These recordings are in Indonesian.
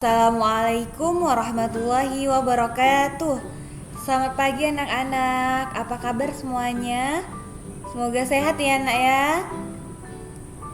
Assalamualaikum warahmatullahi wabarakatuh. Selamat pagi anak-anak. Apa kabar semuanya? Semoga sehat ya anak ya.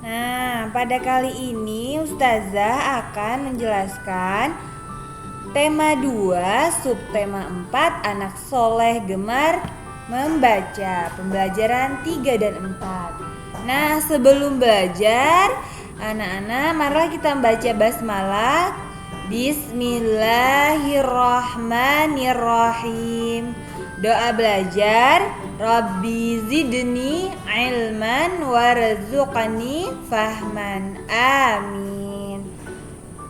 Nah, pada kali ini Ustazah akan menjelaskan tema 2, subtema 4, anak soleh gemar membaca. Pembelajaran 3 dan 4. Nah, sebelum belajar, anak-anak marilah kita membaca basmalah. Bismillahirrahmanirrahim. Doa belajar, Rabbi zidni ilman warzuqni fahman. Amin.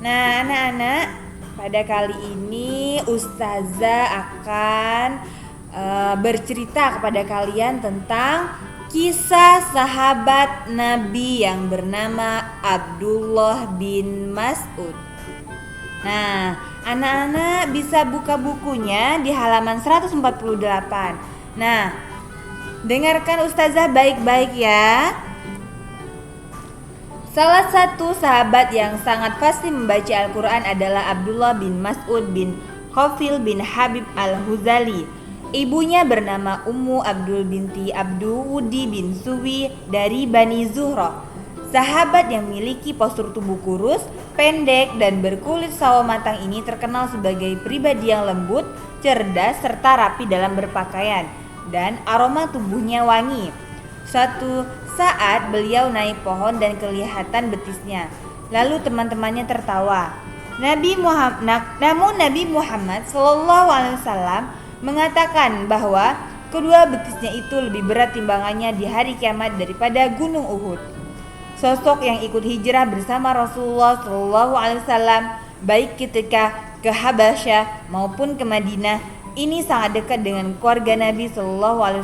Nah, anak-anak, pada kali ini Ustazah akan bercerita kepada kalian tentang kisah sahabat Nabi yang bernama Abdullah bin Mas'ud. Nah, anak-anak bisa buka bukunya di halaman 148. Nah, dengarkan Ustazah baik-baik ya. Salah satu sahabat yang sangat pasti membaca Al-Quran adalah Abdullah bin Mas'ud bin Khafil bin Habib al-Huzali. Ibunya bernama Ummu Abdul binti Abdul-Wudi bin Suwi dari Bani Zuhra. Sahabat yang memiliki postur tubuh kurus, pendek, dan berkulit sawo matang ini terkenal sebagai pribadi yang lembut, cerdas, serta rapi dalam berpakaian, dan aroma tubuhnya wangi. Suatu saat beliau naik pohon dan kelihatan betisnya. Lalu teman-temannya tertawa. Namun Nabi Muhammad SAW mengatakan bahwa kedua betisnya itu lebih berat timbangannya di hari kiamat daripada gunung Uhud. Sosok yang ikut hijrah bersama Rasulullah SAW, baik ketika ke Habasyah maupun ke Madinah, ini sangat dekat dengan keluarga Nabi SAW.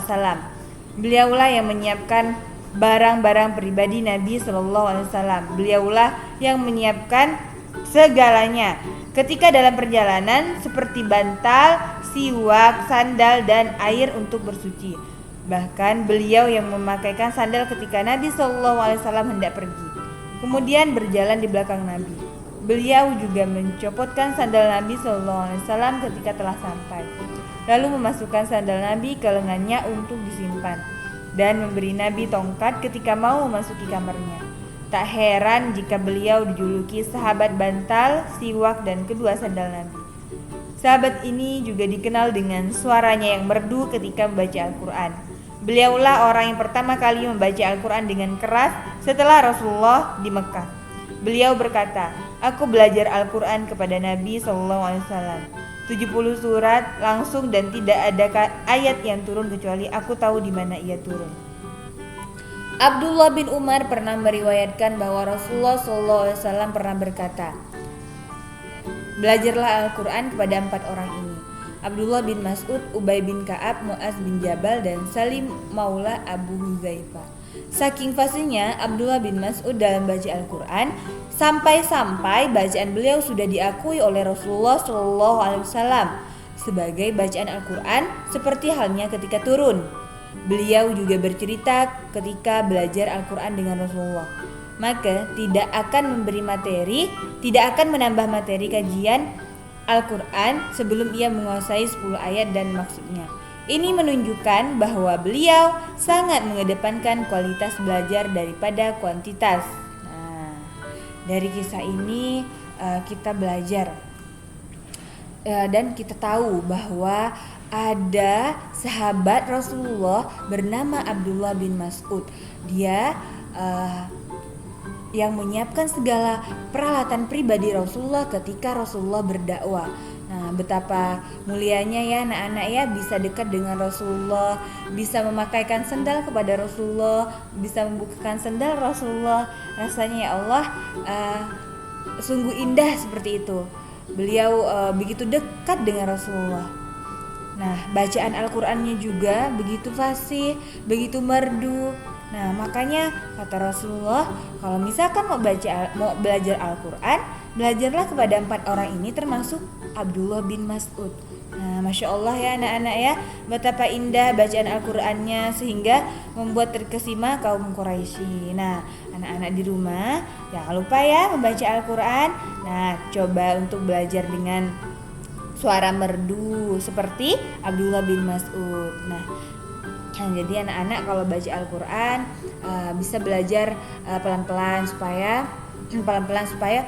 Beliaulah yang menyiapkan barang-barang pribadi Nabi SAW. Beliaulah yang menyiapkan segalanya ketika dalam perjalanan, seperti bantal, siwak, sandal, dan air untuk bersuci. Bahkan beliau yang memakaikan sandal ketika Nabi SAW hendak pergi, kemudian berjalan di belakang Nabi. Beliau juga mencopotkan sandal Nabi SAW ketika telah sampai, lalu memasukkan sandal Nabi ke lengannya untuk disimpan, dan memberi Nabi tongkat ketika mau memasuki kamarnya. Tak heran jika beliau dijuluki sahabat bantal, siwak, dan kedua sandal Nabi. Sahabat ini juga dikenal dengan suaranya yang merdu ketika membaca Al-Quran. Beliaulah orang yang pertama kali membaca Al-Quran dengan keras setelah Rasulullah di Mekah. Beliau berkata, "Aku belajar Al-Quran kepada Nabi SAW 70 surat langsung dan tidak ada ayat yang turun kecuali aku tahu di mana ia turun." Abdullah bin Umar pernah meriwayatkan bahwa Rasulullah SAW pernah berkata, "Belajarlah Al-Quran kepada 4 orang ini: Abdullah bin Mas'ud, Ubay bin Ka'ab, Mu'az bin Jabal, dan Salim Maula Abu Huzaifah." Saking fasihnya Abdullah bin Mas'ud dalam baca Al-Quran, sampai-sampai bacaan beliau sudah diakui oleh Rasulullah SAW sebagai bacaan Al-Quran seperti halnya ketika turun. Beliau juga bercerita ketika belajar Al-Quran dengan Rasulullah, maka tidak akan menambah materi kajian Al-Quran sebelum ia menguasai 10 ayat dan maksudnya. Ini menunjukkan bahwa beliau sangat mengedepankan kualitas belajar daripada kuantitas. Nah, dari kisah ini kita belajar dan kita tahu bahwa ada sahabat Rasulullah bernama Abdullah bin Mas'ud. Dia yang menyiapkan segala peralatan pribadi Rasulullah ketika Rasulullah berdakwah. Nah, betapa mulianya ya anak-anak ya, bisa dekat dengan Rasulullah, bisa memakaikan sandal kepada Rasulullah, bisa membukakan sandal Rasulullah. Rasanya ya Allah, sungguh indah seperti itu. Beliau begitu dekat dengan Rasulullah. Nah, bacaan Al-Qur'annya juga begitu fasih, begitu merdu. Nah, makanya kata Rasulullah, kalau misalkan mau belajar Al-Quran, belajarlah kepada 4 orang ini, termasuk Abdullah bin Mas'ud. Nah, Masya Allah ya anak-anak ya, betapa indah bacaan Al-Qur'annya sehingga membuat terkesima kaum Quraisy. Nah, anak-anak di rumah jangan lupa ya membaca Al-Qur'an. Nah, coba untuk belajar dengan suara merdu seperti Abdullah bin Mas'ud. Nah, jadi anak-anak kalau baca Al-Qur'an bisa belajar pelan-pelan supaya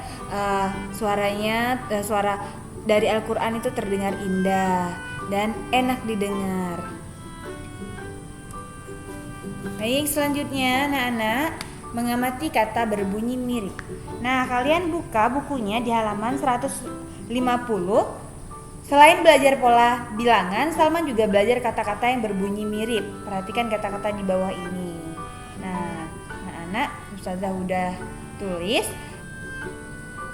suara dari Al-Qur'an itu terdengar indah dan enak didengar. Baik, selanjutnya anak-anak mengamati kata berbunyi mirip. Nah, kalian buka bukunya di halaman 150. Selain belajar pola bilangan, Salman juga belajar kata-kata yang berbunyi mirip. Perhatikan kata-kata di bawah ini. Nah, anak-anak Ustazah udah tulis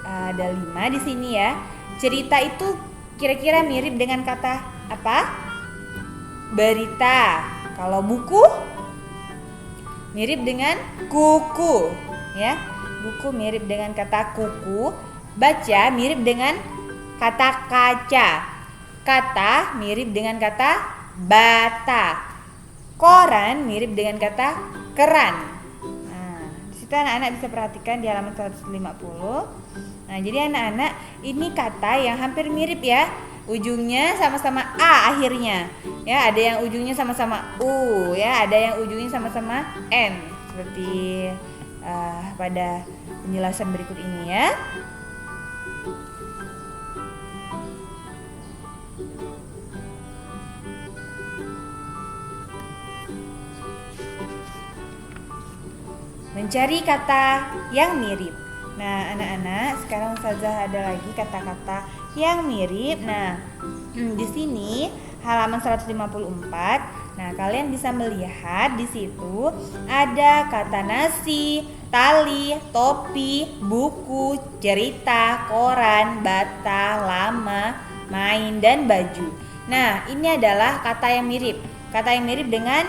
ada 5 di sini ya. Cerita itu kira-kira mirip dengan kata apa? Berita. Kalau buku mirip dengan kuku, ya. Buku mirip dengan kata kuku. Baca mirip dengan kata kaca. Kata mirip dengan kata bata. Koran mirip dengan kata keran. Nah, di situ anak-anak bisa perhatikan di halaman 150. Nah, jadi anak-anak ini kata yang hampir mirip ya. Ujungnya sama-sama A akhirnya. Ya, ada yang ujungnya sama-sama U, ya, ada yang ujungnya sama-sama N. Seperti pada penjelasan berikut ini ya. Mencari kata yang mirip. Nah, anak-anak, sekarang Ustazah ada lagi kata-kata yang mirip. Nah, di sini halaman 154. Nah, kalian bisa melihat di situ ada kata nasi, tali, topi, buku, cerita, koran, bata, lama, main, dan baju. Nah, ini adalah kata yang mirip. Kata yang mirip dengan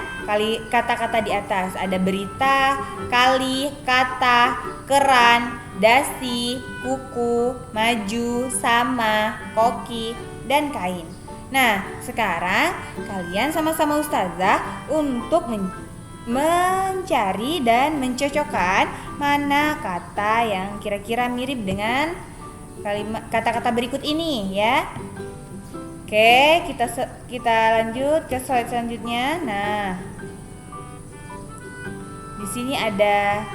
kata-kata di atas. Ada berita, kali, kata, keran, dasi, kuku, maju, sama, koki, dan kain. Nah, sekarang kalian sama-sama Ustazah untuk mencari dan mencocokkan mana kata yang kira-kira mirip dengan kata-kata berikut ini ya. Oke, kita lanjut ke slide selanjutnya. Nah, di sini ada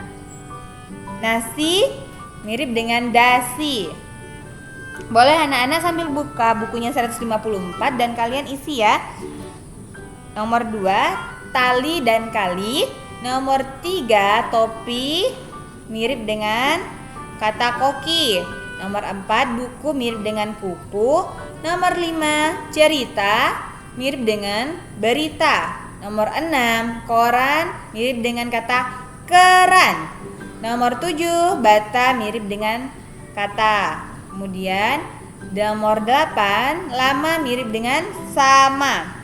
nasi mirip dengan dasi. Boleh anak-anak sambil buka bukunya 154 dan kalian isi ya. Nomor 2, tali dan kali. Nomor 3, topi mirip dengan kata koki. Nomor 4, buku mirip dengan kuku. Nomor 5, cerita mirip dengan berita. Nomor 6, koran mirip dengan kata keran. Nomor 7, bata mirip dengan kata. Kemudian nomor 8, lama mirip dengan sama.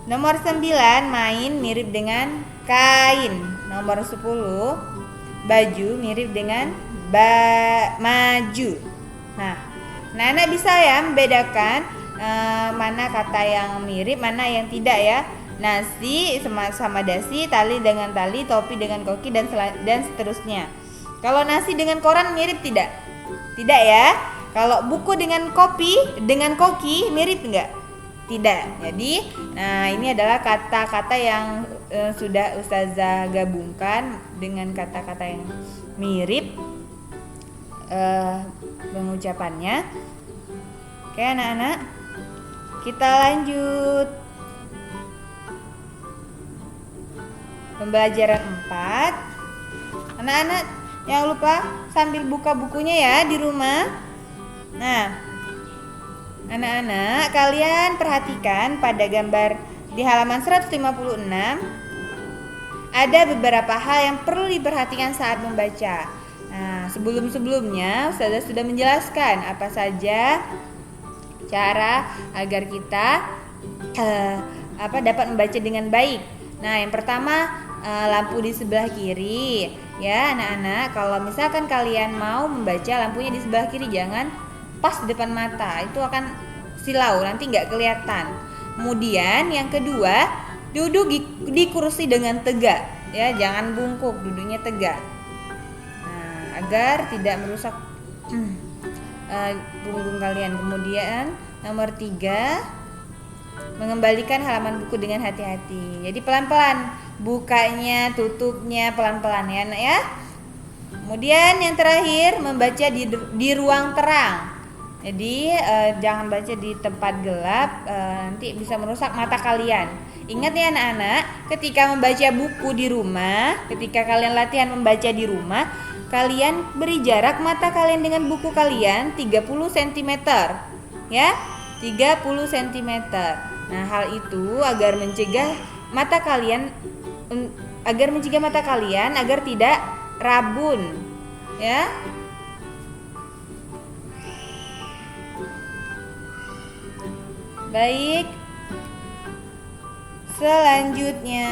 Nomor 9, main mirip dengan kain. Nomor 10, baju mirip dengan maju. Nah, anak bisa ya membedakan mana kata yang mirip, mana yang tidak ya. Nasi sama dasi, tali dengan tali, topi dengan koki, dan seterusnya. Kalau nasi dengan koran mirip tidak? Tidak ya. Kalau buku dengan koki mirip enggak? Tidak. Jadi, nah ini adalah kata-kata yang sudah Ustazah gabungkan dengan kata-kata yang mirip pengucapannya. Oke anak-anak, kita lanjut pembelajaran 4. Anak-anak jangan lupa sambil buka bukunya ya di rumah. Nah, anak-anak kalian perhatikan pada gambar di halaman 156. Ada beberapa hal yang perlu diperhatikan saat membaca. Nah, sebelumnya Ustazah sudah menjelaskan apa saja cara agar kita dapat membaca dengan baik. Nah, yang pertama lampu di sebelah kiri. Ya, anak-anak, kalau misalkan kalian mau membaca lampunya di sebelah kiri, jangan pas di depan mata. Itu akan silau, nanti nggak kelihatan. Kemudian yang kedua, duduk di kursi dengan tegak, ya, jangan bungkuk, duduknya tegak. Nah, agar tidak merusak punggung kalian. Kemudian nomor 3, mengembalikan halaman buku dengan hati-hati. Jadi pelan-pelan bukanya, tutupnya pelan-pelan ya Nak ya. Kemudian yang terakhir, membaca di ruang terang. Jadi jangan baca di tempat gelap, nanti bisa merusak mata kalian. Ingat ya anak-anak, ketika membaca buku di rumah, ketika kalian latihan membaca di rumah, kalian beri jarak mata kalian dengan buku kalian 30 cm. Ya, 30 cm. Nah, hal itu agar mencegah mata kalian agar tidak rabun, ya. Baik. Selanjutnya,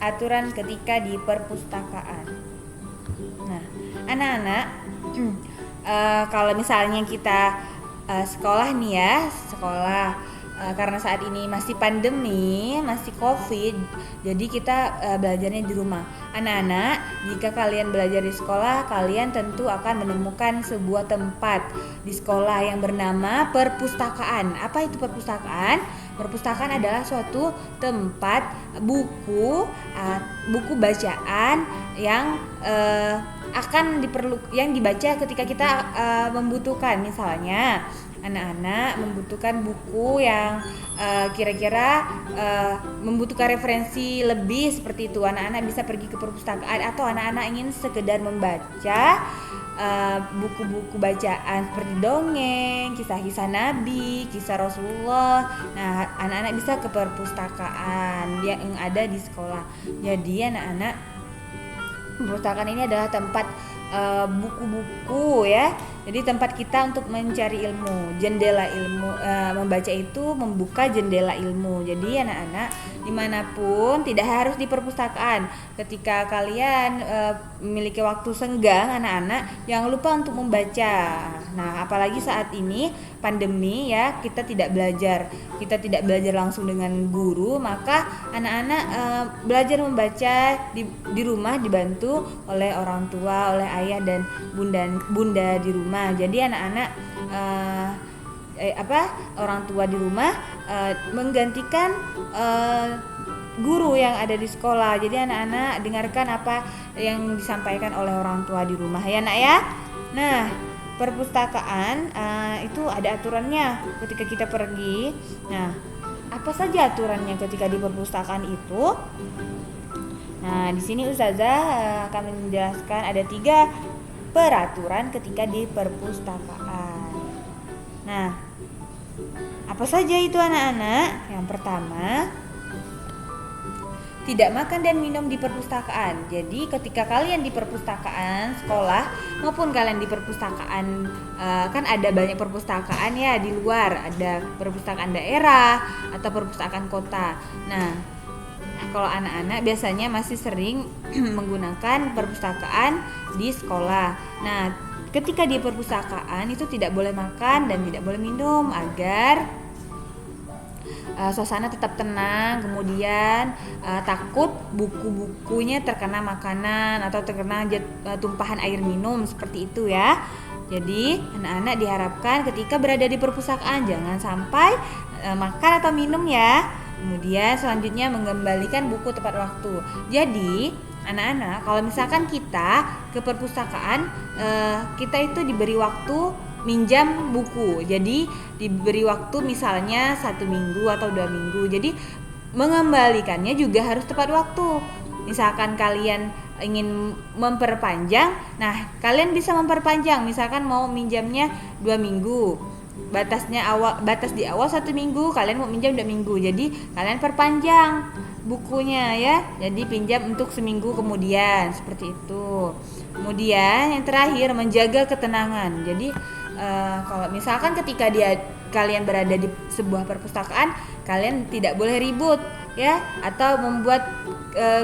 aturan ketika di perpustakaan. Nah, anak-anak, kalau misalnya kita sekolah nih ya, karena saat ini masih pandemi, masih COVID, jadi kita belajarnya di rumah. Anak-anak, jika kalian belajar di sekolah, kalian tentu akan menemukan sebuah tempat di sekolah yang bernama perpustakaan. Apa itu perpustakaan? Perpustakaan adalah suatu tempat buku bacaan yang yang dibaca ketika kita membutuhkan. Misalnya anak-anak membutuhkan buku yang kira-kira membutuhkan referensi lebih seperti itu, anak-anak bisa pergi ke perpustakaan. Atau anak-anak ingin sekedar membaca buku-buku bacaan seperti dongeng, kisah-kisah Nabi, kisah Rasulullah. Nah, anak-anak bisa ke perpustakaan yang ada di sekolah. Jadi anak-anak, perpustakaan ini adalah tempat buku-buku ya. Jadi tempat kita untuk mencari ilmu, jendela ilmu. Membaca itu membuka jendela ilmu. Jadi anak-anak dimanapun, tidak harus di perpustakaan. Ketika kalian memiliki waktu senggang, anak-anak jangan lupa untuk membaca. Nah, apalagi saat ini pandemi ya, kita tidak belajar langsung dengan guru, maka anak-anak belajar membaca di rumah dibantu oleh orang tua, oleh ayah dan bunda di rumah. Jadi anak-anak orang tua di rumah menggantikan guru yang ada di sekolah. Jadi anak-anak dengarkan apa yang disampaikan oleh orang tua di rumah ya Nak ya. Nah, perpustakaan itu ada aturannya ketika kita pergi. Nah, apa saja aturannya ketika di perpustakaan itu? Nah, di sini Ustazah akan menjelaskan ada 3 peraturan ketika di perpustakaan. Nah, apa saja itu anak-anak? Yang pertama, tidak makan dan minum di perpustakaan. Jadi ketika kalian di perpustakaan sekolah maupun kalian di perpustakaan, kan ada banyak perpustakaan ya di luar, ada perpustakaan daerah atau perpustakaan kota. Nah, kalau anak-anak biasanya masih sering menggunakan perpustakaan di sekolah. Nah, ketika di perpustakaan itu tidak boleh makan dan tidak boleh minum agar suasana tetap tenang. Kemudian takut buku-bukunya terkena makanan atau terkena tumpahan air minum seperti itu ya. Jadi anak-anak diharapkan ketika berada di perpustakaan jangan sampai makan atau minum ya. Kemudian selanjutnya mengembalikan buku tepat waktu. Jadi anak-anak, kalau misalkan kita ke perpustakaan, kita itu diberi waktu minjam buku. Jadi diberi waktu misalnya 1 minggu atau 2 minggu. Jadi mengembalikannya juga harus tepat waktu. Misalkan kalian ingin memperpanjang, nah kalian bisa memperpanjang. Misalkan mau minjamnya 2 minggu. Batas di awal 1 minggu, kalian mau minjam 2 minggu. Jadi kalian perpanjang bukunya ya. Jadi pinjam untuk seminggu kemudian, seperti itu. Kemudian yang terakhir, menjaga ketenangan. Jadi kalau misalkan ketika kalian berada di sebuah perpustakaan, kalian tidak boleh ribut ya, atau membuat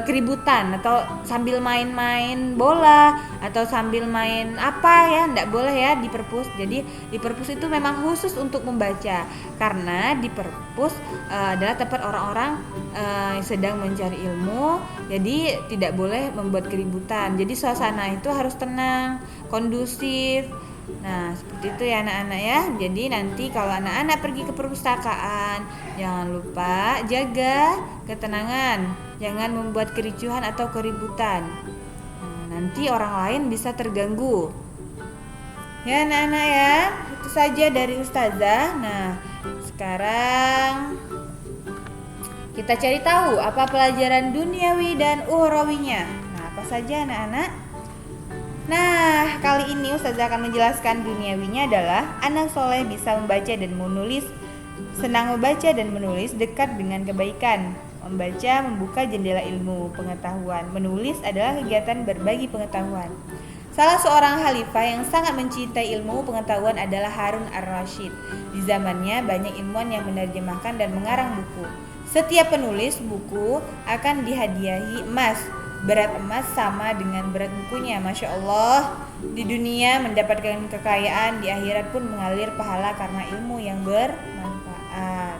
keributan atau sambil main-main bola atau sambil main apa ya, enggak boleh ya di perpus. Jadi di perpus itu memang khusus untuk membaca, karena di perpus adalah tempat orang-orang sedang mencari ilmu, jadi tidak boleh membuat keributan. Jadi suasana itu harus tenang, kondusif. Nah, seperti itu ya anak-anak ya. Jadi nanti kalau anak-anak pergi ke perpustakaan, jangan lupa jaga ketenangan, jangan membuat kericuhan atau keributan. Nah, nanti orang lain bisa terganggu. Ya anak-anak ya, itu saja dari Ustazah. Nah, sekarang kita cari tahu apa pelajaran duniawi dan ukhrawinya. Nah, apa saja anak-anak? Nah, kali ini Ustazah akan menjelaskan duniawinya adalah anak soleh bisa membaca dan menulis, senang membaca dan menulis, dekat dengan kebaikan. Membaca membuka jendela ilmu, pengetahuan. Menulis adalah kegiatan berbagi pengetahuan. Salah seorang khalifah yang sangat mencintai ilmu pengetahuan adalah Harun ar-Rasyid. Di zamannya banyak ilmuwan yang menerjemahkan dan mengarang buku. Setiap penulis buku akan dihadiahi emas. Berat emas sama dengan berat bukunya. Masya Allah, di dunia mendapatkan kekayaan, di akhirat pun mengalir pahala karena ilmu yang bermanfaat.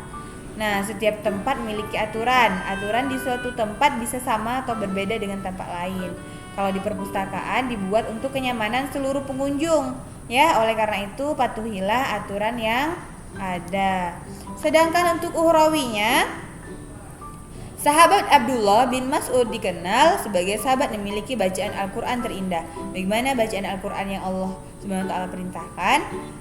Nah, setiap tempat memiliki aturan. Aturan di suatu tempat bisa sama atau berbeda dengan tempat lain. Kalau di perpustakaan dibuat untuk kenyamanan seluruh pengunjung. Ya, oleh karena itu patuhilah aturan yang ada. Sedangkan untuk ukhrawinya, sahabat Abdullah bin Mas'ud dikenal sebagai sahabat yang memiliki bacaan Al-Quran terindah. Bagaimana bacaan Al-Quran yang Allah Subhanahu wa ta'ala perintahkan?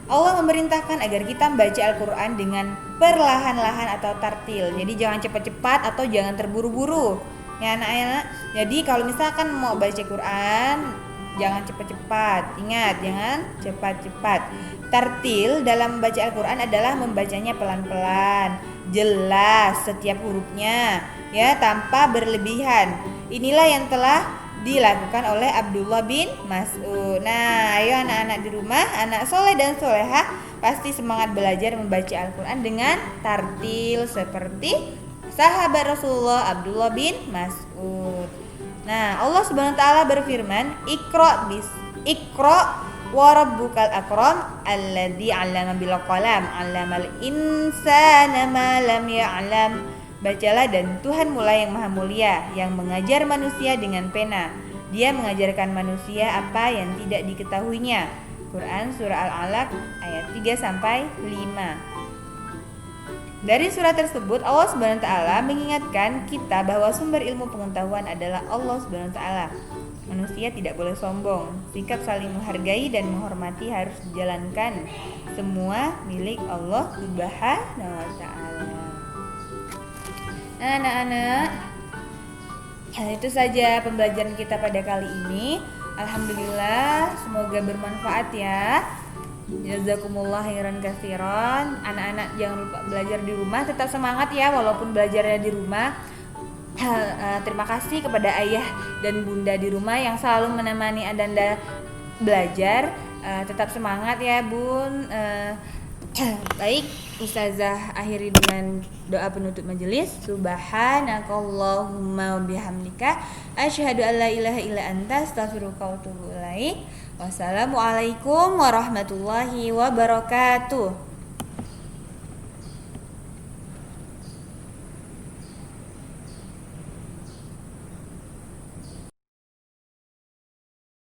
Allah memerintahkan agar kita membaca Al-Quran dengan perlahan-lahan atau tartil. Jadi jangan cepat-cepat atau jangan terburu-buru. Ya anak-anak. Jadi kalau misalkan mau baca Quran, jangan cepat-cepat. Ingat, jangan cepat-cepat. Tartil dalam membaca Al-Quran adalah membacanya pelan-pelan, jelas setiap hurufnya, ya, tanpa berlebihan. Inilah yang telah dilakukan oleh Abdullah bin Mas'ud. Nah, ayo anak-anak di rumah, anak soleh dan solehah pasti semangat belajar membaca Al-Quran dengan tartil seperti sahabat Rasulullah Abdullah bin Mas'ud. Nah, Allah Subhanahu wa ta'ala berfirman, Iqra wa rabbukal akram alladzi 'allama bil qalam 'allamal insana ma lam ya'lam. Bacalah dan Tuhan mulai yang maha mulia yang mengajar manusia dengan pena. Dia mengajarkan manusia apa yang tidak diketahuinya. Quran surah Al-Alaq ayat 3 sampai 5. Dari surat tersebut Allah Subhanahu wa ta'ala mengingatkan kita bahwa sumber ilmu pengetahuan adalah Allah Subhanahu wa ta'ala. Manusia tidak boleh sombong. Sikap saling menghargai dan menghormati harus dijalankan. Semua milik Allah Subhanahu wa ta'ala. Nah, anak-anak, itu saja pembelajaran kita pada kali ini. Alhamdulillah, semoga bermanfaat ya. Jazakumullah khairan katsiran. Anak-anak jangan lupa belajar di rumah, tetap semangat ya walaupun belajarnya di rumah. Terima kasih kepada ayah dan bunda di rumah yang selalu menemani Adanda belajar. Tetap semangat ya bun. Baik, Ustazah akhiri dengan doa penutup majelis. Subhanakallahumma wabihamdika asyhadu an la ilaha illa anta astaghfiruka wa atubu ilaik. Wassalamualaikum warahmatullahi wabarakatuh.